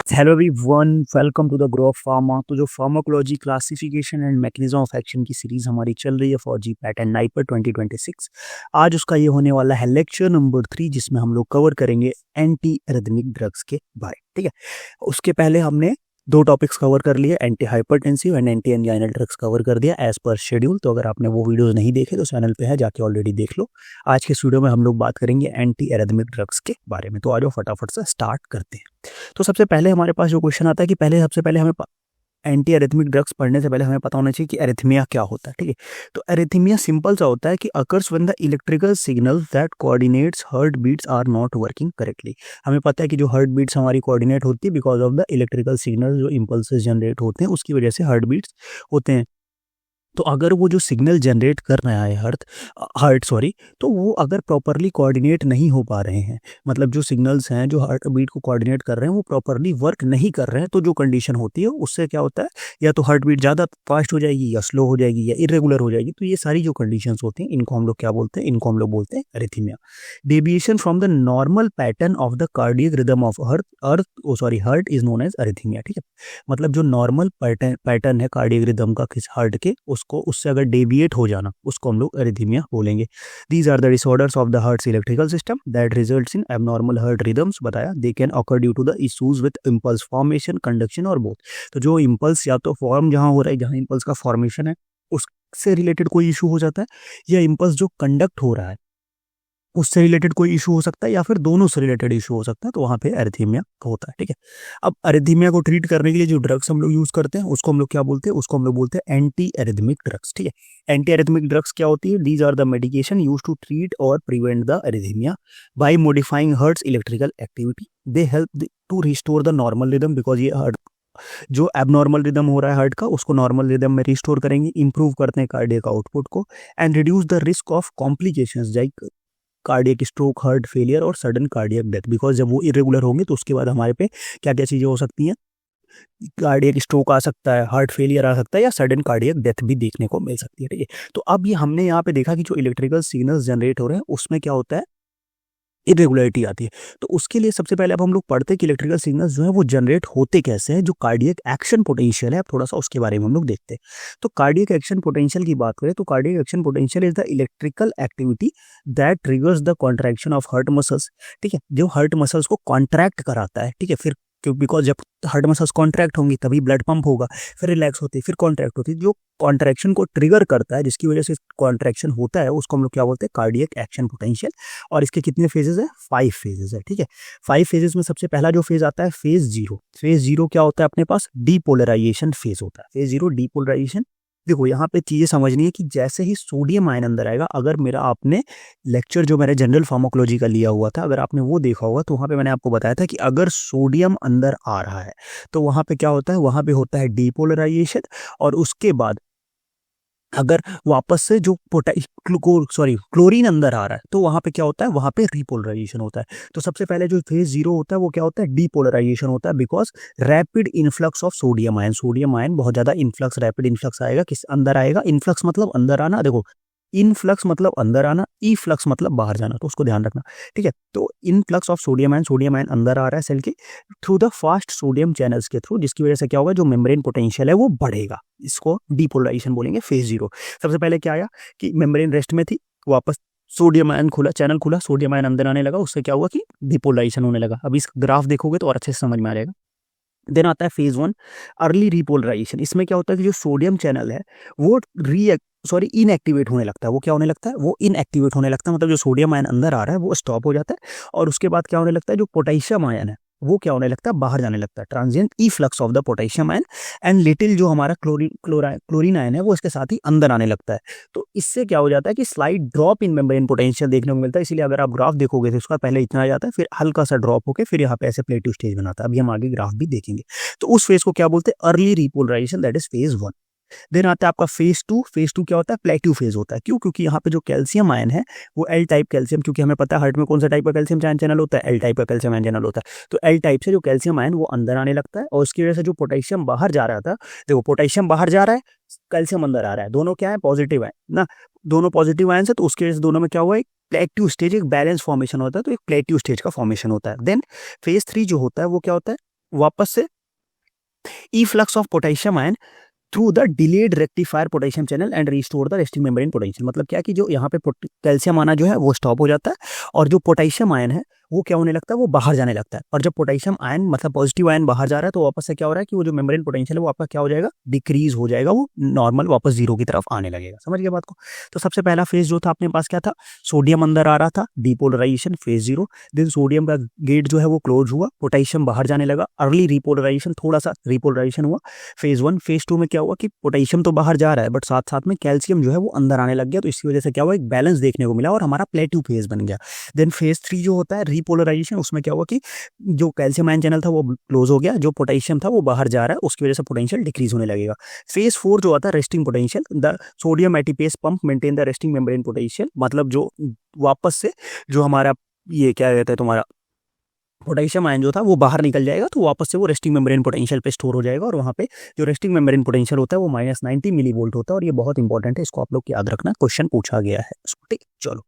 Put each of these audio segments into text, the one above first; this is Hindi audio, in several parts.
Hello everyone, welcome to the grow of pharma. तो जो pharmacology classification and mechanism of action की सीरीज हमारी चल रही है for GPAT and NIPER 2026, आज उसका ये होने वाला है लेक्चर नंबर 3, जिसमें हम लोग कवर करेंगे एंटी एरिथमिक ड्रग्स के बारे। ठीक है, उसके पहले हमने दो टॉपिक्स कवर कर लिए, anti hypertensive and anti anginal drugs cover कर दिया एज पर शेड्यूल। तो अगर आपने वो वीडियोस नहीं देखे तो चैनल पे है, जाके ऑलरेडी देख लो। आज के वीडियो में हम लोग बात करेंगे एंटी एरिथमिक ड्रग्स के बारे में। तो आज फटाफट से स्टार्ट करते हैं। तो सबसे पहले हमारे पास जो क्वेश्चन आता है कि सबसे पहले हमें एंटी एरिथमिक ड्रग्स पढ़ने से पहले हमें पता होना चाहिए कि एरिथमिया क्या होता है। ठीक है, तो एरिथमिया सिंपल सा होता है कि occurs when the electrical signal that coordinates heart beats are not working correctly. हमें पता है कि जो हार्ट बीट्स हमारी कोऑर्डिनेट होती है because of the electrical signal, जो इंपल्सेस जनरेट होते हैं उसकी वजह से हार्ट बीट्स होते हैं। तो अगर वो जो सिग्नल जनरेट कर रहा है तो वो अगर प्रॉपरली कोऑर्डिनेट नहीं हो पा रहे हैं, मतलब जो सिग्नल्स हैं जो हार्ट बीट को कोऑर्डिनेट कर रहे हैं वो प्रॉपरली वर्क नहीं कर रहे हैं, तो जो कंडीशन होती है उससे क्या होता है, या तो हार्ट बीट ज़्यादा फास्ट हो जाएगी या स्लो हो जाएगी या इरेगुलर हो जाएगी। तो ये सारी जो कंडीशंस होती हैं इनको हम लोग क्या बोलते हैं, इनको हम लोग बोलते हैं arrhythmia. Deviation from the normal pattern of the cardiac rhythm of heart is known as arrhythmia. ठीक है, मतलब जो नॉर्मल पैटर्न है कार्डियक रिदम का हार्ट के, उससे अगर डेविएट हो जाना उसको हम लोग एरिथमिया बोलेंगे। These are the disorders of the heart's electrical system that results in abnormal heart rhythms. बताया they can occur due to the issues with impulse formation, conduction or both. तो जो इंपल्स या तो फॉर्म जहां हो रहा है, जहां इंपल्स का फॉर्मेशन है उससे रिलेटेड कोई इशू हो जाता है, या इंपल्स जो कंडक्ट हो रहा है उससे रिलेटेड कोई इशू हो सकता है, या फिर दोनों से रिलेटेड इशू हो सकता है, तो वहाँ पे एरिथमिया होता है। ठीक है, अब एरिथमिया को ट्रीट करने के लिए जो ड्रग्स हम लोग यूज करते हैं उसको हम लोग क्या बोलते हैं, उसको हम लोग बोलते हैं एंटी एरिथमिक ड्रग्स। ठीक है, एंटी एरिथमिक ड्रग्स क्या होती है? These are the medication use to treat or prevent the arrhythmia by modifying heart's electrical activity. They help to restore the normal rhythm, because ये हार्ट जो एबनॉर्मल रिदम हो रहा है हार्ट का उसको नॉर्मल रिदम में रिस्टोर करेंगे, इंप्रूव करते हैं कार्डियक आउटपुट को, and reduce the risk of complications like cardiac stroke, heart failure और सडन कार्डियक डेथ। बिकॉज जब वो इरेगुलर होंगे तो उसके बाद हमारे पे क्या क्या चीज़ें हो सकती हैं, कार्डियक स्ट्रोक आ सकता है, हार्ट फेलियर आ सकता है, या सडन कार्डियक डेथ भी देखने को मिल सकती है। ठीक है, तो अब ये हमने यहाँ पे देखा कि जो इलेक्ट्रिकल सिग्नल्स जनरेट हो रहे हैं उसमें क्या होता है, इरेगुलरिटी आती है। तो उसके लिए सबसे पहले अब हम लोग पढ़ते हैं कि इलेक्ट्रिकल सिग्नल्स जो है वो जनरेट होते कैसे हैं, जो कार्डियक एक्शन पोटेंशियल है, अब थोड़ा सा उसके बारे में हम लोग देखते हैं। तो कार्डियक एक्शन पोटेंशियल की बात करें तो cardiac action potential is the electrical activity that triggers the contraction of heart muscles. ठीक है, जो हार्ट मसल्स को कॉन्ट्रैक्ट कराता है। ठीक है, फिर बिकॉज जब हार्ट मसल्स कॉन्ट्रैक्ट होंगी तभी ब्लड पंप होगा, फिर रिलैक्स होती है, फिर कॉन्ट्रैक्ट होती है। जो कॉन्ट्रैक्शन को ट्रिगर करता है, जिसकी वजह से कॉन्ट्रैक्शन होता है, उसको हम लोग क्या बोलते हैं, कार्डियक एक्शन पोटेंशियल। और इसके कितने फेजेस है? 5 फेजेस है। ठीक है, 5 फेजेस में सबसे पहला जो फेज आता है फेज जीरो। फेज जीरो क्या होता है अपने पास? डीपोलराइजेशन फेज होता है। Phase zero depolarization. देखो यहाँ पे चीजें समझनी है कि जैसे ही सोडियम आयन अंदर आएगा, अगर मेरा आपने लेक्चर जो मैंने जनरल फार्माकोलॉजी का लिया हुआ था, अगर आपने वो देखा होगा तो वहाँ पे मैंने आपको बताया था कि अगर सोडियम अंदर आ रहा है तो वहाँ पे क्या होता है, वहाँ पे होता है डीपोलराइजेशन। और उसके बाद अगर वापस से जो क्लोरीन अंदर आ रहा है तो वहां पे क्या होता है, वहां पे रिपोलराइजेशन होता है। तो सबसे पहले जो फेज जीरो होता है वो क्या होता है, डीपोलराइजेशन होता है, because rapid influx of sodium ion. Sodium ion बहुत ज्यादा इन्फ्लक्स, रैपिड इन्फ्लक्स आएगा, किस अंदर आएगा, इन्फ्लक्स मतलब अंदर आना। देखो, इनफ्लक्स मतलब अंदर आना, ई फ्लक्स मतलब बाहर जाना, तो उसको ध्यान रखना। ठीक है, तो इनफ्लक्स ऑफ सोडियम आयन अंदर आ रहा है सेल के through the fast sodium channels के थ्रू, जिसकी वजह से क्या होगा, जो मेम्ब्रेन पोटेंशियल है वो बढ़ेगा। इसको डीपोलराइजेशन बोलेंगे, फेज जीरो। सबसे पहले क्या आया कि मेम्ब्रेन रेस्ट में थी, वापस सोडियम आयन खुला, चैनल खुला, सोडियम आयन अंदर आने लगा, उससे क्या हुआ कि डिपोलराइजेशन होने लगा। अब इस ग्राफ देखोगे तो और अच्छे से समझ में आ जाएगा। देन आता है फेज 1 अर्ली रिपोलराइजेशन। इसमें क्या होता है कि जो सोडियम चैनल है वो इनएक्टिवेट होने लगता है। वो क्या होने लगता है, वो इनएक्टिवेट होने लगता है, मतलब जो सोडियम आयन अंदर आ रहा है वो स्टॉप हो जाता है। और उसके बाद क्या होने लगता है, जो पोटेशियम आयन है वो क्या होने लगता है, बाहर जाने लगता है, transient E flux of the potassium ion. And little जो हमारा क्लोरीन आयन है वो इसके साथ ही अंदर आने लगता है। तो इससे क्या हो जाता है कि slide drop in membrane potential देखने को मिलता है। इसलिए अगर आप ग्राफ देखोगे तो उसका पहले इतना आ जाता है, फिर हल्का सा ड्रॉप होकर फिर यहाँ पे ऐसे प्लेट्यू स्टेज बनाता है। अभी हम आगे ग्राफ भी देखेंगे। तो उस फेज को क्या बोलते हैं, early repolarization, that is phase 1। Then आता है आपका फेज 2। फेज 2 क्या होता है, प्लेट्यू फेज होता है। क्यों? क्योंकि यहाँ पे जो कैल्शियम आयन है वो एल टाइप कैल्शियम, क्योंकि हमें पता है हार्ट में कौन सा टाइप का कैल्शियम आयन चैनल होता है, एल टाइप का कैल्शियम आयन चैनल होता है। तो एल टाइप से जो कैल्शियम आयन वो अंदर आने लगता है, और उसकी वजह से जो पोटेशियम बाहर जा रहा था, देखो पोटेशियम बाहर जा रहा है, कैल्शियम अंदर आ रहा है, दोनों क्या है, पॉजिटिव है ना, दोनों पॉजिटिव आयन है। तो उसकी वजह से दोनों में क्या हुआ, एक प्लेट्यू स्टेज, एक बैलेंस फॉर्मेशन होता है, तो एक प्लेट्यू स्टेज का फॉर्मेशन होता है। देन फेज 3 जो होता है वो क्या होता है, वापस से efflux of potassium ion through the delayed rectifier potassium channel and restore the resting membrane potential. मतलब क्या कि जो यहाँ पे कैल्शियम आना जो है वो स्टॉप हो जाता है और जो पोटेशियम आयन है वो क्या होने लगता है, वो बाहर जाने लगता है। और जब पोटेशियम आयन मतलब पॉजिटिव आयन बाहर जा रहा है तो वापस से क्या हो रहा है कि वो जो मेम्ब्रेन पोटेंशियल है वो आपका क्या हो जाएगा, डिक्रीज हो जाएगा, वो नॉर्मल वापस जीरो की तरफ आने लगेगा। समझ गए बात को। तो सबसे पहला फेज जो था अपने पास क्या था, सोडियम अंदर आ रहा था, डिपोलराइजेशन फेज 0। देन सोडियम का गेट जो है वो क्लोज हुआ, पोटेशियम बाहर जाने लगा, अर्ली रिपोलराइजेशन, थोड़ा सा रिपोलराइजेशन हुआ फेज 1। फेज 2 में क्या हुआ कि पोटेशियम तो बाहर जा रहा है बट साथ साथ में कैल्शियम जो है वो अंदर आने लग गया, तो इसकी वजह से क्या हुआ, एक बैलेंस देखने को मिला और हमारा प्लेट्यू फेज बन गया। देन फेज 3 जो होता है रिपोलराइजेशन, उसमें क्या हुआ कि जो कैल्शियम आयन चैनल था वो क्लोज हो गया, जो पोटेशियम था वो बाहर जा रहा है, उसकी वजह से पोटेंशियल डिक्रीज होने लगेगा। फेज 4 जो आता है resting potential, the sodium ATPase pump maintain the resting membrane potential. मतलब जो वापस से जो हमारा ये क्या कहता है तुम्हारा पोटेशियम आयन जो था वो बाहर निकल जाएगा, तो वापस से वो रेस्टिंग मेम्ब्रेन पोटेंशियल पे स्टोर हो जाएगा और वहाँ पे जो रेस्टिंग मेम्ब्रेन पोटेंशियल होता है वो -90 मिलीवोल्ट होता है। और ये बहुत इंपॉर्टेंट है, इसको आप लोग याद रखना, क्वेश्चन पूछा गया है इसको। ठीक, चलो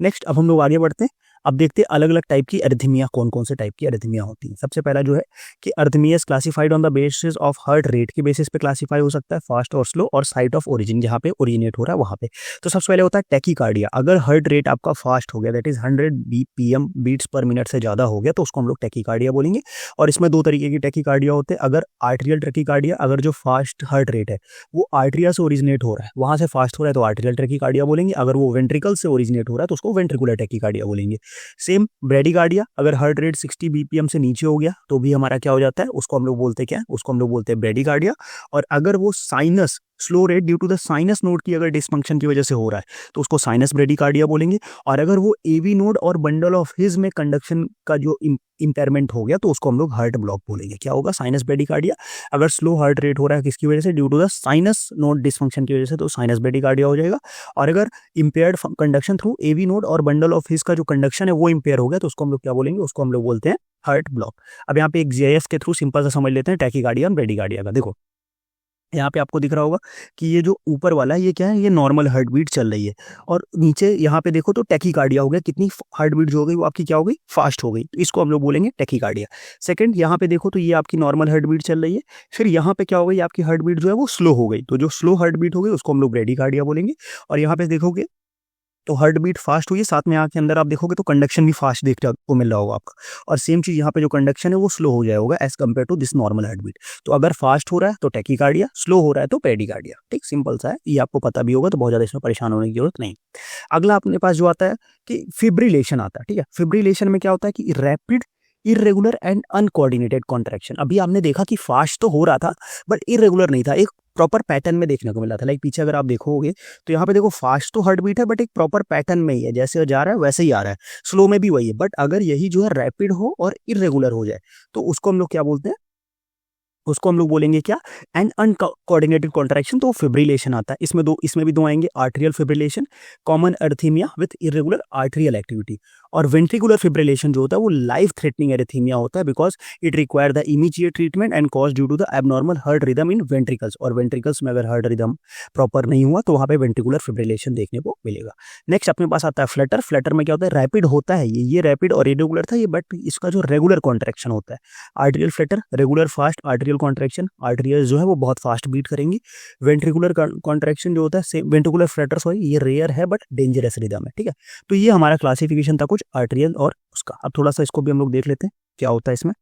नेक्स्ट अब हम लोग आगे बढ़ते हैं। अब देखते हैं अलग अलग टाइप की अरिथमिया, कौन कौन से टाइप की अरिथमिया होती हैं। सबसे पहला जो है कि arrhythmia is classified on the basis of heart rate के बेसिस पे क्लासिफाई हो सकता है, फास्ट और स्लो, और साइट ऑफ ओरिजिन, जहाँ पे ओरिजिनेट हो रहा है वहाँ पे। तो सबसे पहले होता है टैकीकार्डिया। अगर हार्ट रेट आपका फास्ट हो गया, that is 100 BPM beats per minute से ज़्यादा हो गया, तो उसको हम लोग टैकीकार्डिया बोलेंगे। और इसमें दो तरीके की टैकीकार्डिया होते हैं। अगर आर्टेरियल टैकीकार्डिया, अगर जो फास्ट हार्ट रेट है वो आर्टरिया से ओरिजिनेट हो रहा है, वहाँ से फास्ट हो रहा है, तो आर्टेरियल टैकीकार्डिया बोलेंगे। अगर वो वेंट्रिकल से ओरिजिनेट हो रहा है तो उसको वेंट्रिकुलर टैकीकार्डिया बोलेंगे। सेम ब्रेडिकार्डिया, अगर हार्ट रेट 60 BPM से नीचे हो गया तो भी हमारा क्या हो जाता है, उसको हम लोग बोलते हैं क्या, उसको हम लोग बोलते हैं ब्रेडिकार्डिया। और अगर वो sinus slow rate due to the sinus node की अगर डिसफंक्शन की वजह से हो रहा है तो उसको साइनस ब्रेडिकार्डिया बोलेंगे। और अगर वो एवी नोड और बंडल ऑफ हिज में कंडक्शन का जो इंपेयरमेंट हो गया तो उसको हम लोग हार्ट ब्लॉक बोलेंगे। क्या होगा, साइनस ब्रेडिकार्डिया। अगर स्लो हार्ट रेट हो रहा है किसकी वजह से, due to the sinus node dysfunction की वजह से, तो साइनस ब्रेडिकार्डिया हो जाएगा। और अगर impaired conduction through AV node और बंडल ऑफ हिज का जो कंडक्शन है वो इंपेयर हो गया तो उसको हम लोग क्या बोलेंगे, उसको हम लोग बोलते हैं हार्ट ब्लॉक। अब यहाँ पे एक जीआईएफ के थ्रू सिंपल सा समझ लेते हैं टैकीकार्डिया और ब्रेडिकार्डिया का। देखो यहाँ पे आपको दिख रहा होगा कि ये जो ऊपर वाला है ये क्या है, ये नॉर्मल हार्ट बीट चल रही है। और नीचे यहाँ पे देखो तो टैकीकार्डिया हो गया, कितनी हार्ट बीट जो हो गई वो आपकी क्या हो गई, फास्ट हो गई, तो इसको हम लोग बोलेंगे टैकीकार्डिया। सेकंड, यहाँ पे देखो तो ये आपकी नॉर्मल हार्ट बीट चल रही है, फिर यहाँ पे क्या हो गई, आपकी हार्ट बीट जो है वो स्लो हो गई, तो जो स्लो हार्ट बीट हो गई उसको हम लोग ब्रेडिकार्डिया बोलेंगे। और यहाँ पे देखोगे तो हार्ट बीट फास्ट हुई है, साथ में आँख के अंदर आप देखोगे तो कंडक्शन भी फास्ट देखने को मिल रहा होगा आपका। और सेम चीज़ यहाँ पे जो कंडक्शन है वो स्लो हो जाएगा होगा as compare to this normal heart beat. तो अगर फास्ट हो रहा है तो टैकीकार्डिया, स्लो हो रहा है तो ब्रेडिकार्डिया। ठीक, सिंपल सा है, ये आपको पता भी होगा तो बहुत ज़्यादा इसमें परेशान होने की जरूरत नहीं। अगला अपने पास जो आता है कि फिब्रिलेशन आता है। ठीक है, फिब्रिलेशन में क्या होता है कि rapid irregular and uncoordinated contraction. अभी आपने देखा कि फास्ट तो हो रहा था बट इरेगुलर नहीं था, एक प्रॉपर पैटर्न में देखने को मिला था। लाइक पीछे अगर आप देखोगे तो यहाँ पे देखो फास्ट तो हार्ट बीट है बट एक प्रॉपर पैटर्न में ही है, जैसे जा रहा है वैसे ही आ रहा है, स्लो में भी वही है। बट अगर यही जो है रैपिड हो और इरेगुलर हो जाए तो उसको हम लोग क्या बोलते हैं, उसको हम लोग बोलेंगे क्या, एन अनकोऑर्डिनेटेड कॉन्ट्रैक्शन, तो फिब्रिलेशन आता है। इसमें भी दो आएंगे, arterial fibrillation, common arrhythmia with irregular arterial activity. और वेंट्रिकुलर फिब्रिलेशन जो होता है वो लाइफ थ्रेटनिंग एरिथीमिया होता है because it require the immediate treatment and cause due to the abnormal heart rhythm in ventricles. और वेंट्रिकल्स में अगर हार्ट रिदम प्रॉपर नहीं हुआ तो वहाँ पे वेंट्रिकुलर फिब्रिलेशन देखने को मिलेगा। नेक्स्ट अपने पास आता है फ्लटर। फ्लटर में क्या होता है, रैपिड होता है, ये रैपिड और इरेगुलर था ये, बट इसका जो रेगुलर कॉन्ट्रैक्शन होता है। Arterial Flutter, regular fast arterial contraction, arterial जो है वो बहुत फास्ट बीट करेंगी। वेंट्रिकुलर कॉन्ट्रैक्शन जो होता है, वेंट्रिकुलर फ्लटर सॉरी, ये रेयर है बट डेंजरस रिदम है। ठीक है, तो ये हमारा क्लासिफिकेशन था कुछ आर्टेरियल और उसका। अब थोड़ा सा इसको भी हम लोग देख लेते हैं क्या होता है इसमें।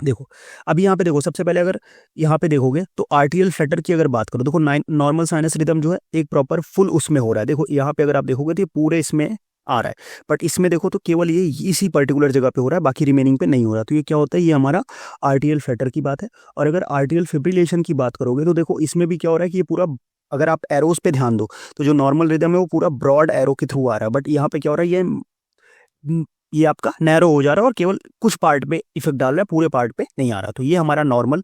देखो अब यहाँ पे देखो, सबसे पहले अगर यहाँ पे देखोगे तो आर्टेरियल फ्लटर की अगर बात करो, देखो नॉर्मल साइनस रिदम जो है एक प्रॉपर फुल उसमें हो रहा है। देखो यहाँ पे अगर आप देखोगे तो ये पूरे इसमें आ रहा है, बट इसमें देखो तो केवल ये इसी पर्टिकुलर जगह पे हो रहा है, बाकी रिमेनिंग पे नहीं हो रहा। तो ये क्या होता है, ये हमारा आर्टेरियल फ्लटर की बात है। और अगर आर्टेरियल फिब्रिलेशन की बात करोगे तो देखो इसमें भी क्या हो रहा है कि ये पूरा, अगर आप एरोज पे ध्यान दो तो जो नॉर्मल रिदम है वो पूरा ब्रॉड एरो के थ्रू आ रहा है, बट यहाँ पे क्या हो रहा है, ये आपका नैरो हो जा रहा है और केवल कुछ पार्ट पे इफेक्ट डाल रहा है, पूरे पार्ट पे नहीं आ रहा। तो ये हमारा नॉर्मल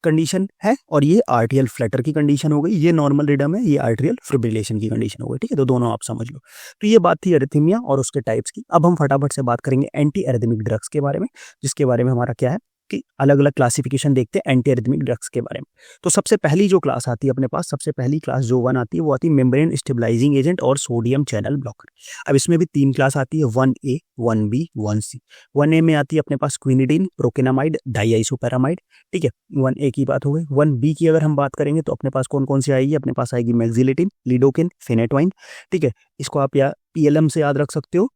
कंडीशन है और ये आर्टेरियल फ्लटर की कंडीशन हो गई। ये नॉर्मल रिदम है, ये आर्टेरियल फिब्रिलेशन की कंडीशन हो गई। ठीक है, तो दोनों आप समझ लो। तो ये बात थी एरिथमिया और उसके टाइप्स की। अब हम फटाफट से बात करेंगे एंटी एरिथमिक ड्रग्स के बारे में, जिसके बारे में हमारा क्या है, कि अलग अलग क्लासिफिकेशन देखते हैं एंटी एरिथमिक ड्रग्स के बारे में। तो सबसे पहली जो क्लास आती है अपने पास, सबसे पहली क्लास जो 1 आती है वो आती है मेम्ब्रेन स्टेबलाइजिंग एजेंट और सोडियम चैनल ब्लॉकर। अब इसमें भी 3 क्लास आती है, 1A, 1B, 1C। 1A में आती है अपने पास क्विनिडीन, प्रोकेनामाइड, डाइआइसोपैरामाइड, ठीक है। 1A की बात हो गई। 1B की अगर हम बात करेंगे तो अपने पास कौन कौन सी आएगी, अपने पास आएगी मैक्सिलेटिन, लिडोकिन, फेनेटोइन, ठीक है। इसको आप या PLM से याद रख सकते हो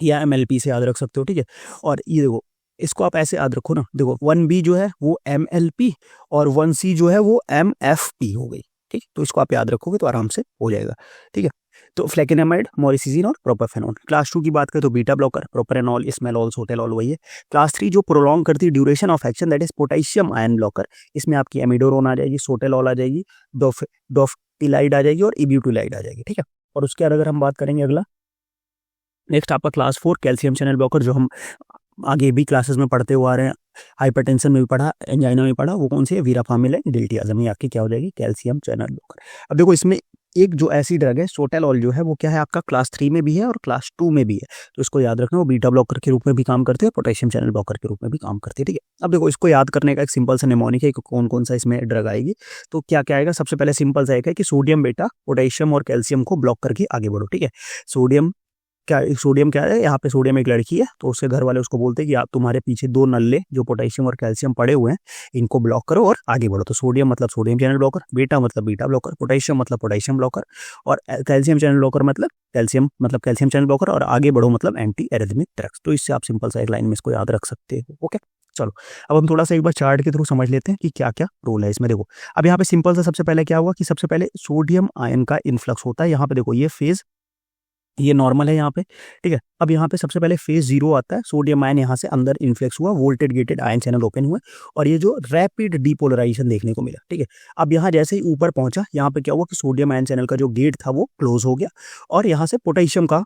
या MLP से याद रख सकते हो, ठीक है। और ये देखो, इसको आप ऐसे याद रखो ना, देखो 1B जो है वो MLP और 1C जो है वो MFP हो गई, ठीक। तो इसको आप याद रखोगे तो आराम से हो जाएगा, ठीक है। तो फ्लेकेनामाइड, मोरिसिजिन और प्रोपाफेनॉन। क्लास 2 की बात करें तो बीटा ब्लॉकर, प्रोपेरेनॉल, स्मेलॉल, सोटेलॉल वही है। क्लास 3 जो प्रोलॉन्ग करती है duration of action, that is potassium ion blocker. इसमें आपकी एमिडोरोन आ जाएगी, सोटेलॉल आ जाएगी, डोफटिलाइड आ जाएगी और इब्यूटिलाइड आ जाएगी, ठीक है। और उसके बाद अगर हम बात करेंगे अगला, नेक्स्ट आपका क्लास 4 कैल्शियम चैनल ब्लॉकर, जो हम आगे भी क्लासेस में पढ़ते हुए आ रहे हैं, हाइपरटेंशन में भी पढ़ा, एंजाइना में पढ़ा, वो कौन सी है, वीराफामिल डिल्टियाजम, ये आपकी क्या हो जाएगी, कैल्शियम चैनल ब्लॉकर। अब देखो इसमें एक जो ऐसी ड्रग है सोटेलॉल, जो है वो क्या है आपका क्लास 3 में भी है और क्लास 2 में भी है। तो इसको याद रखना, वो बीटा ब्लॉकर के रूप में भी काम करती है और पोटेशियम चैनल ब्लॉकर के रूप में भी काम करती है, ठीक है। अब देखो इसको याद करने का एक सिंपल सा निमोनिक है कि कौन कौन सा इसमें ड्रग आएगी। तो क्या क्या आएगा, सबसे पहले सिंपल सा है कि सोडियम बेटा पोटेशियम और कैल्शियम को ब्लॉक करके आगे बढ़ो, ठीक है। सोडियम क्या है, यहाँ पे सोडियम एक लड़की है, तो उसके घर वाले उसको बोलते हैं कि आप तुम्हारे पीछे 2 नल्ले जो पोटेशियम और कैल्शियम पड़े हुए हैं, इनको ब्लॉक करो और आगे बढ़ो। तो सोडियम मतलब सोडियम चैनल ब्लॉकर, बेटा मतलब बीटा ब्लॉकर, पोटेशियम मतलब पोटेशियम ब्लॉकर और कैल्शियम चैनल ब्लॉकर मतलब कैल्शियम चैनल ब्लॉकर, और आगे बढ़ो मतलब एंटी एरिथमिक ड्रग्स। तो इससे आप सिंपल सा एक लाइन में इसको याद रख सकते हो, ओके। चलो अब हम थोड़ा सा एक बार चार्ट के थ्रू समझ लेते हैं कि क्या क्या रोल है इसमें। देखो अब यहाँ पे सिंपल सा सबसे पहले क्या हुआ कि सबसे पहले सोडियम आयन का इन्फ्लक्स होता है। यहाँ पे देखो ये फेज, ये नॉर्मल है यहाँ पे, ठीक है। अब यहाँ पे सबसे पहले फेज 0 आता है, सोडियम आयन यहाँ से अंदर इन्फ्लेक्स हुआ, voltage gated ion channel open हुए और ये जो रैपिड डीपोलराइजेशन देखने को मिला, ठीक है। अब यहाँ जैसे ही ऊपर पहुंचा, यहाँ पे क्या हुआ कि सोडियम आयन चैनल का जो गेट था वो क्लोज हो गया और यहाँ से पोटेशियम का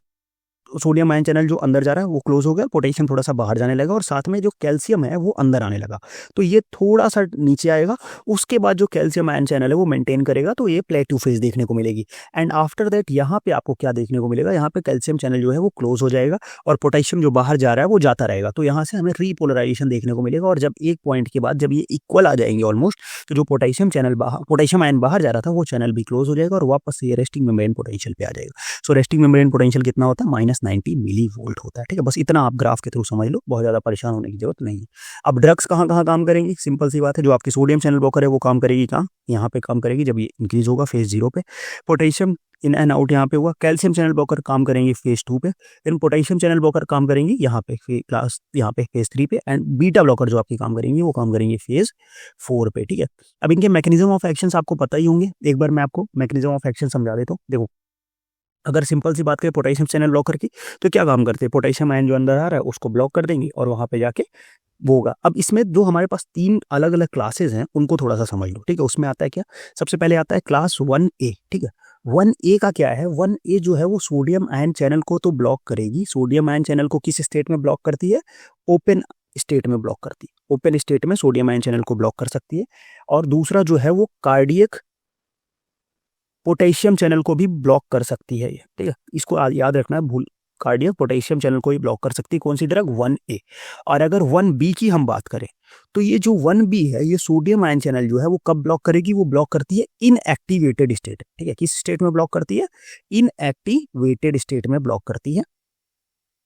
सोडियम आयन चैनल जो अंदर जा रहा है वो क्लोज हो गया, पोटेशियम थोड़ा सा बाहर जाने लगा और साथ में जो कैल्शियम है वो अंदर आने लगा। तो ये थोड़ा सा नीचे आएगा, उसके बाद जो कैल्शियम आयन चैनल है वो मेंटेन करेगा, तो ये प्लेटू फेज देखने को मिलेगी। एंड आफ्टर दैट यहाँ पे आपको क्या देखने को मिलेगा, यहाँ पे कैल्शियम चैनल जो है वो क्लोज हो जाएगा और पोटेशियम जो बाहर जा रहा है वो जाता रहेगा। तो यहाँ से हमें रीपोलराइजेशन देखने को मिलेगा और जब एक पॉइंट के बाद जब ये इक्वल आ जाएंगे ऑलमोस्ट, तो जो पोटेशियम आयन बाहर जा रहा था वो चैनल भी क्लोज हो जाएगा और वापस से ये रेस्टिंग मेम्ब्रेन पोटेंशियल पे आ जाएगा। सो रेस्टिंग मेम्ब्रेन पोटेंशियल कितना होता है, -90 मिली वोल्ट होता है, ठीक है। बस इतना आप ग्राफ के थ्रू समझ लो, बहुत ज़्यादा परेशान होने की जरूरत नहीं है। अब ड्रग्स कहाँ कहाँ काम करेंगी, सिंपल सी बात है, जो आपकी सोडियम चैनल ब्लॉकर है वो काम करेगी कहाँ, यहाँ पे काम करेगी जब ये इंक्रीज होगा फेज 0 पे। पोटेशियम इन एंड आउट यहाँ पे हुआ, कैल्शियम चैनल ब्लॉकर काम करेंगे फेज 2 पे, देन पोटेशियम चैनल ब्लॉकर काम करेंगी यहाँ पे फेज 3 पे, एंड बीटा ब्लॉकर जो आपकी काम करेंगी वो काम करेंगे फेज 4 पे, ठीक है। अब इनके मैकेनिज्म ऑफ एक्शन आपको पता ही होंगे, एक बार मैं आपको मैकेनिज्म ऑफ एक्शन समझा देता हूँ। देखो अगर सिंपल सी बात करें पोटेशियम चैनल ब्लॉकर की, तो क्या काम करते हैं, पोटेशियम आयन जो अंदर आ रहा है उसको ब्लॉक कर देंगे और वहां पे जाके वो होगा। अब इसमें जो हमारे पास 3 अलग अलग क्लासेस हैं उनको थोड़ा सा समझ लो, ठीक है। उसमें आता है क्या, सबसे पहले आता है क्लास 1A, ठीक है। 1A का क्या है, 1A जो है वो सोडियम आयन चैनल को तो ब्लॉक करेगी। सोडियम आयन चैनल को किस स्टेट में ब्लॉक करती है, ओपन स्टेट में ब्लॉक करती है। ओपन स्टेट में सोडियम आयन चैनल को ब्लॉक कर सकती है। और दूसरा जो है वो कार्डियक पोटेशियम चैनल को भी ब्लॉक कर सकती है ये, ठीक है। इसको याद रखना है, भूल, कार्डियक पोटेशियम चैनल को ही ब्लॉक कर सकती है कौन सी ड्रग, 1A। और अगर 1B की हम बात करें तो ये जो 1B है, ये सोडियम आयन चैनल जो है वो कब ब्लॉक करेगी, वो ब्लॉक करती है इनएक्टिवेटेड स्टेट, ठीक है। किस स्टेट में ब्लॉक करती है, इनएक्टिवेटेड स्टेट में ब्लॉक करती है।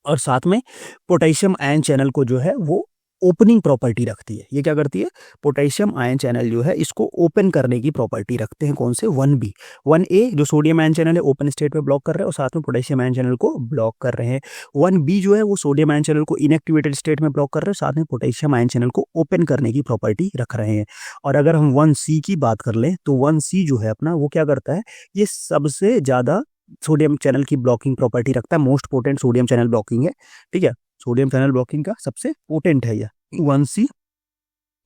और साथ में पोटेशियम आयन चैनल को जो है वो ओपनिंग प्रॉपर्टी रखती है। ये क्या करती है, पोटेशियम आयन चैनल जो है इसको ओपन करने की प्रॉपर्टी रखते हैं कौन से, 1B। 1A जो सोडियम आयन चैनल है ओपन स्टेट में ब्लॉक कर रहे हैं और साथ में पोटेशियम आयन चैनल को ब्लॉक कर रहे हैं। 1B जो है वो सोडियम आयन चैनल को इनएक्टिवेटेड स्टेट में ब्लॉक कर रहे हैं, साथ में पोटेशियम आयन चैनल को ओपन करने की प्रॉपर्टी रख रहे हैं। और अगर हम 1C की बात कर लें तो 1C जो है अपना वो क्या करता है, ये सबसे ज्यादा सोडियम चैनल की ब्लॉकिंग प्रॉपर्टी रखता है, most potent sodium channel blocking है, ठीक है। सोडियम चैनल ब्लॉकिंग का सबसे पोटेंट है यह 1C।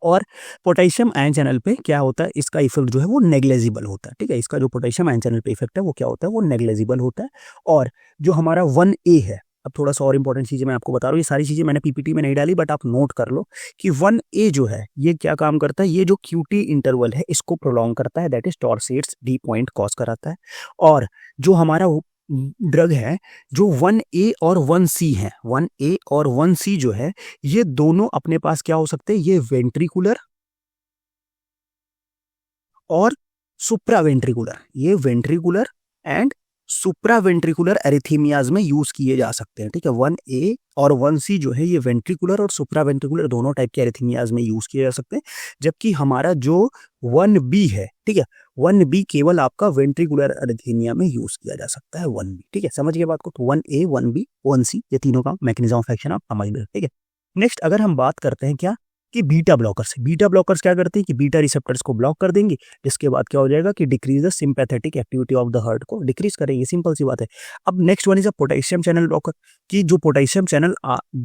और पोटेशियम आयन चैनल पे क्या होता है, इसका इफेक्ट जो है वो नेग्लेजिबल होता है, ठीक है। इसका जो पोटेशियम आयन चैनल पे इफेक्ट है वो क्या होता है, वो नेग्लेजिबल होता है। और जो हमारा 1A है, अब थोड़ा सा और इंपॉर्टेंट चीजें मैं आपको बता रहा हूँ, ये सारी चीजें मैंने पीपीटी में नहीं डाली बट आप नोट कर लो कि 1A जो है ये क्या काम करता है, ये जो QT इंटरवल है इसको प्रोलॉन्ग करता है, that is torsades de pointes cause कराता है। और जो हमारा ड्रग है जो 1A और 1C है, 1A और 1C जो है ये दोनों अपने पास क्या हो सकते हैं, ये वेंट्रिकुलर और सुप्रावेंट्रिकुलर, ये वेंट्रिकुलर एंड सुप्रावेंट्रिकुलर एरिथीमियाज में यूज किए जा सकते हैं। ठीक है, 1A और 1C जो है ये वेंट्रिकुलर और सुप्रावेंट्रिकुलर दोनों टाइप के एरिथीमियाज में यूज किए जा सकते हैं, जबकि हमारा जो 1B है, ठीक है, 1B केवल आपका वेंट्रिकुलर एरिथीमिया में यूज किया जा सकता है 1B। ठीक है, समझ गए बात को। तो 1A 1B 1C ये तीनों का मैकेनिज्म ऑफ एक्शन आप समझ लो। ठीक है, नेक्स्ट अगर हम बात करते हैं क्या कि बीटा ब्लॉकर्स, बीटा ब्लॉकर्स क्या करते हैं कि बीटा रिसेप्टर्स को ब्लॉक कर देंगे, जिसके बाद क्या हो जाएगा कि decrease the sympathetic activity of the heart को डिक्रीज करेंगे, सिंपल सी बात है। अब next one is a potassium channel blocker, कि जो पोटेशियम चैनल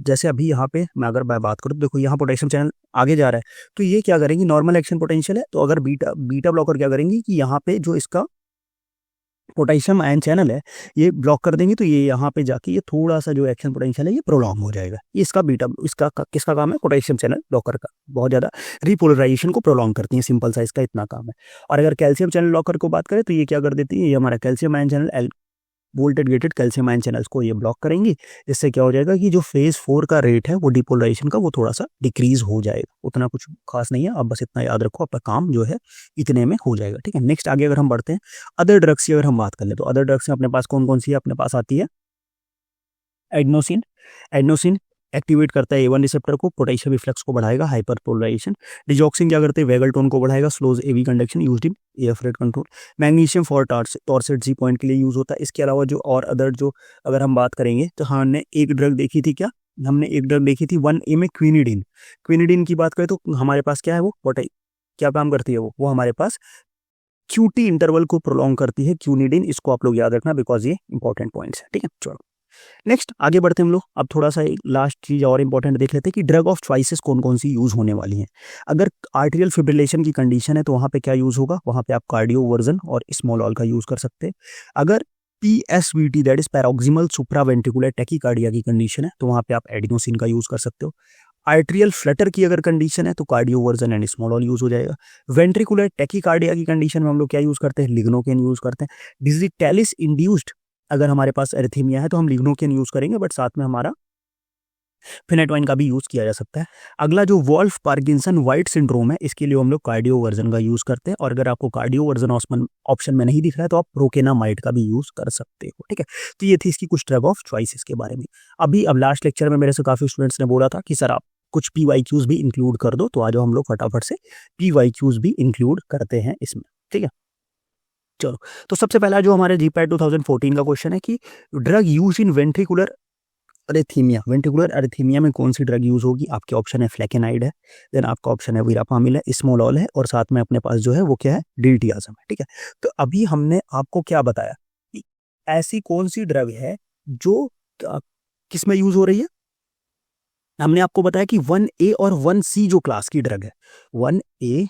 जैसे अभी यहाँ पे मैं अगर बात करूँ तो देखो यहाँ पोटेशियम चैनल आगे जा रहा है, तो ये क्या करेंगे, नॉर्मल एक्शन पोटेंशियल है, तो अगर बीटा बीटा ब्लॉकर क्या करेंगे कि यहाँ पे जो इसका पोटेशियम आयन चैनल है ये ब्लॉक कर देंगे, तो ये यहाँ पे जाके ये थोड़ा सा जो एक्शन पोटेंशियल है ये प्रोलॉन्ग हो जाएगा। ये इसका बीटा किसका काम है, पोटेशियम चैनल ब्लॉकर का, बहुत ज़्यादा रिपोलराइजेशन को प्रोलॉन्ग करती है, सिंपल सा इसका इतना काम है। और अगर कैल्शियम चैनल ब्लॉकर को बात करें तो ये क्या कर देती है, ये हमारा calcium ion channel voltage gated calcium ion channels को ये ब्लॉक करेंगी, इससे क्या हो जाएगा कि जो फेज 4 का रेट है वो डिपोलराइजेशन का वो थोड़ा सा डिक्रीज हो जाएगा। उतना कुछ खास नहीं है, आप बस इतना याद रखो, आपका काम जो है इतने में हो जाएगा। ठीक है, नेक्स्ट आगे अगर हम बढ़ते हैं अदर ड्रग्स की अगर हम बात कर ले तो अदर ड्रग्स में अपने पास कौन कौन सी है, अपने पास आती है एडनोसिन। एडनोसिन एक्टिवेट करता है A1 रिसेप्टर को, पोटेशियम रिफ्लक्स को बढ़ाएगा, हाइपरपोलराइजेशन। डिजॉक्सिन क्या करते हैं, वेगल टोन को बढ़ाएगा, slows AV conduction, used in F rate control. Magnesium for torsades de pointes के लिए यूज होता है। इसके अलावा जो और अदर जो अगर हम बात करेंगे तो हमने एक ड्रग देखी थी, क्या हमने एक ड्रग देखी थी 1A में क्विनिडिन। क्विनिडिन की बात करें तो हमारे पास क्या है, वो क्या काम करती है, वो हमारे पास क्यूटी इंटरवल को प्रोलॉन्ग करती है क्यूनिडिन, इसको आप लोग याद रखना बिकॉज ये इंपॉर्टेंट पॉइंट्स है। ठीक है, चलो नेक्स्ट आगे बढ़ते हैं हम लोग। अब थोड़ा सा एक लास्ट चीज और इंपॉर्टेंट देख लेते हैं कि ड्रग ऑफ चॉइसेस कौन कौन सी यूज होने वाली हैं। अगर आर्टेरियल फिब्रिलेशन की कंडीशन है तो वहां पे क्या यूज होगा, वहां पे आप कार्डियो वर्जन और स्मॉल ऑल का यूज कर सकते हैं। अगर PSVT that is paroxysmal supraventricular tachycardia की कंडीशन है तो वहां पे आप एडिनोसिन का यूज कर सकते हो। आर्टेरियल फ्लटर की अगर कंडीशन है तो cardio version and small all use हो जाएगा। वेंट्रिकुलर टैकीकार्डिया की कंडीशन में हम लोग क्या यूज करते हैं, लिग्नोकेन यूज करते हैं। डिजिटैलिस इंड्यूस्ड अगर हमारे पास एरिथीमिया है तो हम लिग्नोकेन यूज करेंगे, बट साथ में हमारा फिनेटोइन का भी यूज किया जा सकता है। अगला जो वॉल्फ पार्किंसन वाइट सिंड्रोम है इसके लिए हम लोग कार्डियो वर्जन का यूज करते हैं, और अगर आपको कार्डियो वर्जन ऑप्शन में नहीं दिख रहा है तो आप प्रोकेनामाइड का भी यूज कर सकते हो। ठीक है, तो ये थी इसकी कुछ ड्रग ऑफ चॉइसेस के बारे में। अब लास्ट लेक्चर में मेरे से काफी स्टूडेंट्स ने बोला था कि सर आप कुछ PYQs भी इंक्लूड कर दो, तो आज हम लोग फटाफट से PYQs भी इंक्लूड करते हैं इसमें। ठीक है, चलो तो सबसे पहला जो हमारे जीपैट 2014 का क्वेश्चन है कि drug use in ventricular arrhythmia, ventricular arrhythmia में कौन सी ड्रग यूज होगी। आपके ऑप्शन है फ्लेकेनाइड है, देन आपका ऑप्शन है वीरापामिल है, स्मोलॉल है, और साथ में अपने पास जो है वो क्या है, डिल्टियाज़म है। ठीक है, तो अभी हमने आपको क्या बताया कि ऐसी कौन सी ड्रग है जो किस में यूज हो रही है। हमने आपको बताया कि 1A और 1C जो क्लास की ड्रग है, 1A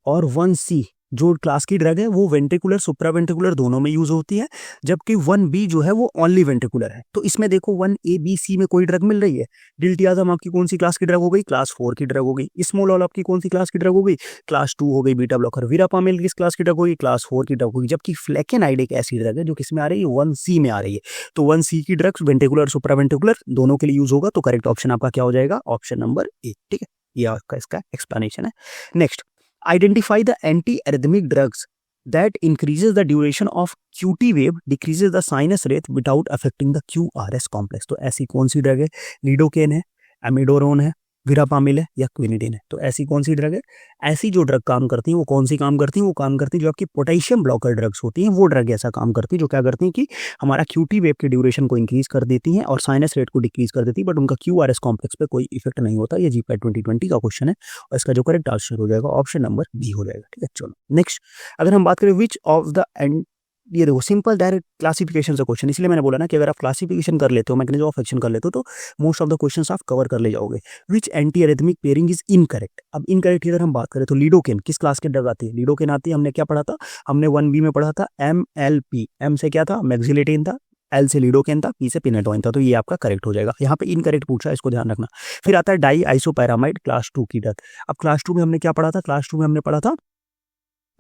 और 1C जो क्लास की ड्रग है वो वेंट्रिकुलर सुप्रावेंट्रिकुलर दोनों में यूज होती है, जबकि 1B जो है वो ओनली वेंट्रिकुलर है। तो इसमें देखो 1A B C में कोई ड्रग मिल रही है। डिल्टियाज़म आपकी कौन सी क्लास की स्मॉल हो गई, क्लास 4 की ड्रग हो गई। स्मोलॉल आपकी कौन सी क्लास की ड्रग हो गई, क्लास 2 हो गई, बीटा ब्लॉकर। वीरापामिल किस क्लास की ड्रग होगी, क्लास 4 की ड्रग होगी। जबकि फ्लेकेनाइड एक ऐसी ड्रग है जो किस में आ रही है, 1C में आ रही है। तो 1C की ड्रग्स वेंट्रिकुलर सुप्रावेंट्रिकुलर दोनों के लिए यूज होगा, तो करेक्ट ऑप्शन आपका क्या हो जाएगा, ऑप्शन नंबर A। ठीक है, ये आपका इसका एक्सप्लेनेशन है। Next, identify the anti-arrhythmic drugs that increases the duration of QT wave, decreases the sinus rate without affecting the QRS complex। तो ऐसी कौन सी ड्रग है, लिडोकेन है, एमिडोरोन है, वीरापामिल है, या क्विनिडिन है। तो ऐसी कौन सी ड्रग है, ऐसी जो ड्रग काम करती हैं वो कौन सी काम करती हैं, वो काम करती है जो आपकी पोटेशियम ब्लॉकर ड्रग्स होती हैं, वो ड्रग ऐसा काम करती है जो क्या करती हैं कि हमारा QT वेव की ड्यूरेशन को इंक्रीज कर देती हैं और साइनस रेट को डिक्रीज कर देती है, बट उनका QRS कॉम्प्लेक्स पे कोई इफेक्ट नहीं होता। ये जीपैट 2020 का क्वेश्चन है और इसका जो करेक्ट आंसर हो जाएगा ऑप्शन नंबर B हो जाएगा। ठीक है, चलो नेक्स्ट अगर हम बात करें विच ऑफ द ये देखो सिंपल डायरेक्ट क्लासिफिकेशन से क्वेश्चन, इसलिए मैंने बोला ना कि अगर आप क्लासिफिकेशन कर लेते हो, मैकेनिज्म ऑफ एक्शन कर लेते हो, तो मोस्ट ऑफ द क्वेश्चंस आप कवर कर ले जाओगे। Which anti arrhythmic pairing is incorrect. अब इनकरेक्ट अगर हम बात करें तो लिडोकेन किस क्लास के ड्रग आती है, लिडोकेन आती है, हमने क्या पढ़ा था, हमने 1B में पढ़ा था MLP। M से क्या था, मैक्सिलेटिन था, L से लिडोकेन था, P से पिनेटोइन था, तो ये आपका करेक्ट हो जाएगा। यहाँ पे इनकरेक्ट पूछा है, इसको ध्यान रखना। फिर आता है डाई आइसोपैरामाइड क्लास 2 की ड्रग। अब क्लास 2 में हमने क्या पढ़ा था, क्लास 2 में हमने पढ़ा था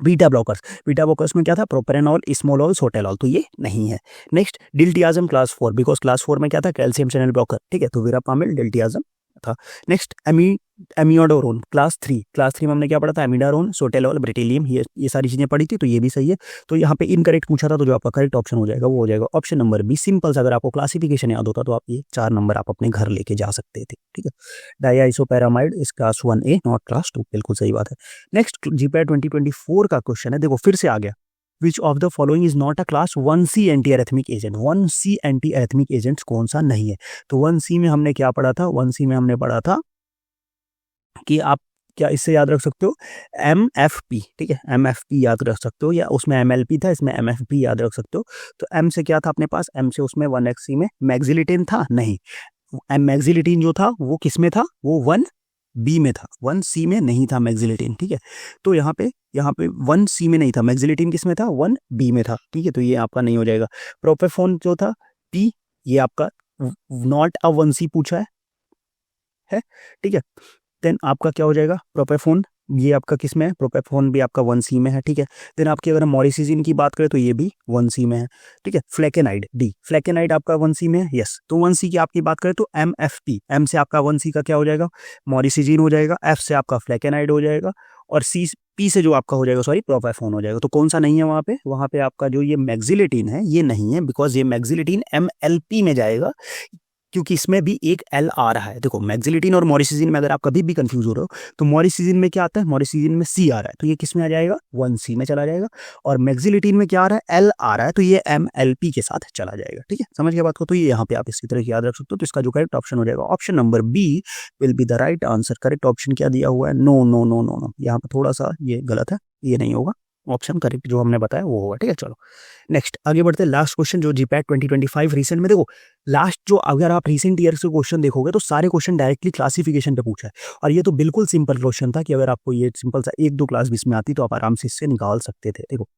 बीटा ब्लॉकर्स में क्या था, प्रोपेरेनॉल, स्मोलॉल, सोटेलॉल, तो ये नहीं है। नेक्स्ट डिल्टियाजम क्लास 4, बिकॉज क्लास 4 में क्या था, कैल्शियम चैनल ब्लॉकर, ठीक है, तो वीरापामिल, डिल्टियाजम था। नेक्स्ट एमियोडोरोन क्लास 3 में हमने क्या पढ़ा था, एमिडारोन, सोटेलॉल, ब्रिटेलियम, ये सारी चीजें पढ़ी थी, तो ये भी सही है। तो यहाँ पे इनकरेक्ट पूछा था, तो जो आपका करेक्ट ऑप्शन हो जाएगा वो हो जाएगा ऑप्शन नंबर बी, सिंपल सा। अगर आपको क्लासिफिकेशन याद होता तो आप ये 4 नंबर आप अपने घर लेके जा सकते थे, ठीक है। डाईआइसोपैरामाइड इस क्लास 1A, नॉट क्लास 2, बिल्कुल सही बात है। नेक्स्ट जीपैट 2024 का क्वेश्चन है, देखो फिर से आ गया। Which of the following is not a class 1C anti arrhythmic agent, 1C anti arrhythmic agent कौन सा नहीं है। तो 1C में हमने क्या पढ़ा था, 1C में हमने पढ़ा था कि आप क्या इससे याद रख सकते हो, MFP, ठीक है, MFP याद रख सकते हो, या उसमें MLP था, इसमें MFP याद रख सकते हो। तो M से क्या था अपने पास, M से उसमें 1XC में मैक्सिलिटिन था, नहीं, मैक्सिलिटिन जो था वो किस में था, वो 1B में था, 1C में नहीं था मैक्सिलिटिन, ठीक है। तो यहाँ पे 1C में नहीं था मैक्सिलिटिन, किस में था, 1B में था, ठीक है, तो ये आपका नहीं हो जाएगा। प्रोपेफोन जो था P, ये आपका नॉट अ 1C पूछा है, ठीक है। देन आपका क्या हो जाएगा, प्रोपेफोन, ये आपका किस में है, प्रोपेफोन भी आपका 1C में है, ठीक है। देन आपकी अगर मॉरिसिजिन की बात करें तो ये भी 1C में है, ठीक है। फ्लेकेनाइड डी, फ्लेकेनाइड आपका 1C में है, यस। तो 1C की आपकी बात करें तो MFP, M से आपका 1C का क्या हो जाएगा, मॉरिसिजिन हो जाएगा, F से आपका फ्लेकेनाइड हो जाएगा, और P से जो आपका हो जाएगा, सॉरी, प्रोपेफोन हो जाएगा। तो कौन सा नहीं है वहाँ पे आपका जो ये मैक्सिलिटिन है ये नहीं है, बिकॉज ये मैक्सिलिटिन MLP में जाएगा, क्योंकि इसमें भी एक L आ रहा है। देखो मैक्सिलिटिन और मॉरिसिजिन में अगर आप कभी भी कंफ्यूज हो रहे हो तो मॉरिसिजिन में क्या आता है, मॉरिसिजिन में C आ रहा है, तो ये किस में आ जाएगा, 1C में चला जाएगा। और मैक्सिलिटिन में क्या आ रहा है, L आ रहा है, तो ये MLP के साथ चला जाएगा, ठीक है, समझ गए बात को। तो ये यहाँ पे आप इसकी तरह याद रख सकते हो। तो इसका जो करेक्ट ऑप्शन हो जाएगा option number B will be the right answer. Correct option क्या दिया हुआ है, no no no no no, यहाँ पे थोड़ा सा ये गलत है, ये नहीं होगा, ऑप्शन करेक्ट जो हमने बताया वो होगा, ठीक है। चलो नेक्स्ट आगे बढ़ते हैं। लास्ट क्वेश्चन जो जीपैट 2025 रिसेंट में, देखो लास्ट जो अगर आप रिसेंट ईयर से क्वेश्चन देखोगे तो सारे क्वेश्चन डायरेक्टली क्लासिफिकेशन पे पूछा है, और ये तो बिल्कुल सिंपल क्वेश्चन था कि अगर आपको ये सिंपल सा 1-2 क्लास भी इसमें आती तो आप आराम से इससे निकाल सकते थे, देखो।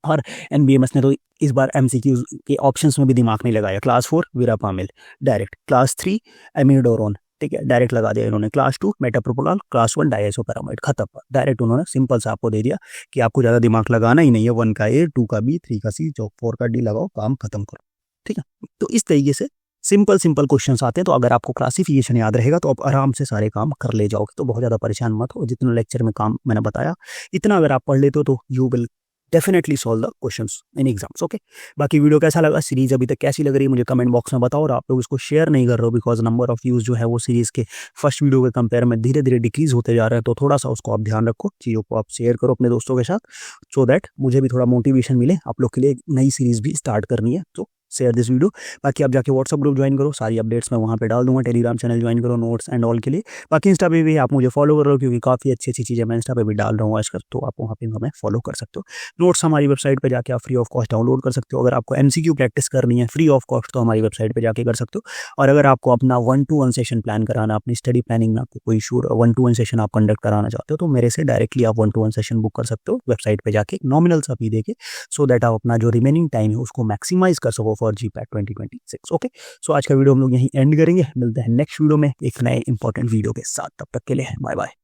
और एनबीएमएस ने तो इस बार एमसीक्यू के ऑप्शंस में भी दिमाग नहीं लगाया। क्लास 4 वीरापामिल डायरेक्ट, क्लास 3 एमिडोरोन, ठीक है, डायरेक्ट लगा दिया इन्होंने, क्लास 2 मेटाप्रोपोलॉल, क्लास 1 डाइएसोपैरामाइड, खत्म, डायरेक्ट उन्होंने सिंपल सा आपको दे दिया कि आपको ज़्यादा दिमाग लगाना ही नहीं है। 1 का A, 2 का B, 3 का C, 4 का D लगाओ, काम खत्म करो, ठीक है। तो इस तरीके से सिंपल क्वेश्चंस आते हैं। तो अगर आपको क्लासिफिकेशन याद रहेगा तो आप आराम से सारे काम कर ले जाओगे, तो बहुत ज़्यादा परेशान मत हो। जितना लेक्चर में काम मैंने बताया इतना अगर आप पढ़ लेते हो तो you will definitely solve the questions in exams, okay. बाकी वीडियो कैसा लगा, सीरीज अभी तक कैसी लग रही है मुझे कमेंट बॉक्स में बताओ। और आप लोग इसको शेयर नहीं कर रहे हो बिकॉज नंबर ऑफ व्यूज जो है वो सीरीज के फर्स्ट वीडियो के कंपेयर में धीरे धीरे डिक्रीज होते जा रहे हैं। तो थोड़ा सा उसको आप ध्यान रखो, चीज़ों को आप शेयर करो अपने दोस्तों के साथ, सो दैट मुझे भी थोड़ा मोटिवेशन मिले। आप लोग के लिए एक नई सीरीज भी स्टार्ट करनी है, तो शेयर दिस वीडियो। बाकी आप जाके व्हाट्सअप ग्रुप ज्वाइन करो, सारी अपडेट्स मैं वहाँ पे डाल दूंगा। टेलीग्राम चैनल ज्वाइन करो नोट्स एंड ऑल के लिए। बाकी इंस्टा पे भी आप मुझे फॉलो कर रहे हो क्योंकि काफ़ी अच्छी अच्छी चीज़ें मैं इंस्टा पे भी डाल रहा हूँ आजकल, तो आप वहाँ पे हमें फॉलो कर सकते हो। नोट्स हमारी वेबसाइट पे जाके आप फ्री ऑफ कॉस्ट डाउनलोड कर सकते हो। अगर आपको MCQ प्रैक्टिस करनी है फ्री ऑफ कॉस्ट तो हमारी वेबसाइट पे जाके कर सकते हो। और अगर आपको अपना 1-to-1 सेशन प्लान कराना, अपनी स्टडी प्लानिंग में आपको कोई इशू 1-to-1 सेशन आप कंडक्ट कराना चाहते हो तो मेरे से डायरेक्टली आप 1-to-1 सेशन बुक कर सकते हो वेबसाइट पे जाके, नॉमिनल सा फी देके, सो दैट आप अपना जो रिमेनिंग टाइम है उसको मैक्सिमाइज कर सको फॉर जीपैट 2026, ओके। सो आज का वीडियो हम लोग यहीं एंड करेंगे, मिलते हैं नेक्स्ट वीडियो में एक नए इंपॉर्टेंट वीडियो के साथ। तब तक के लिए बाय बाय।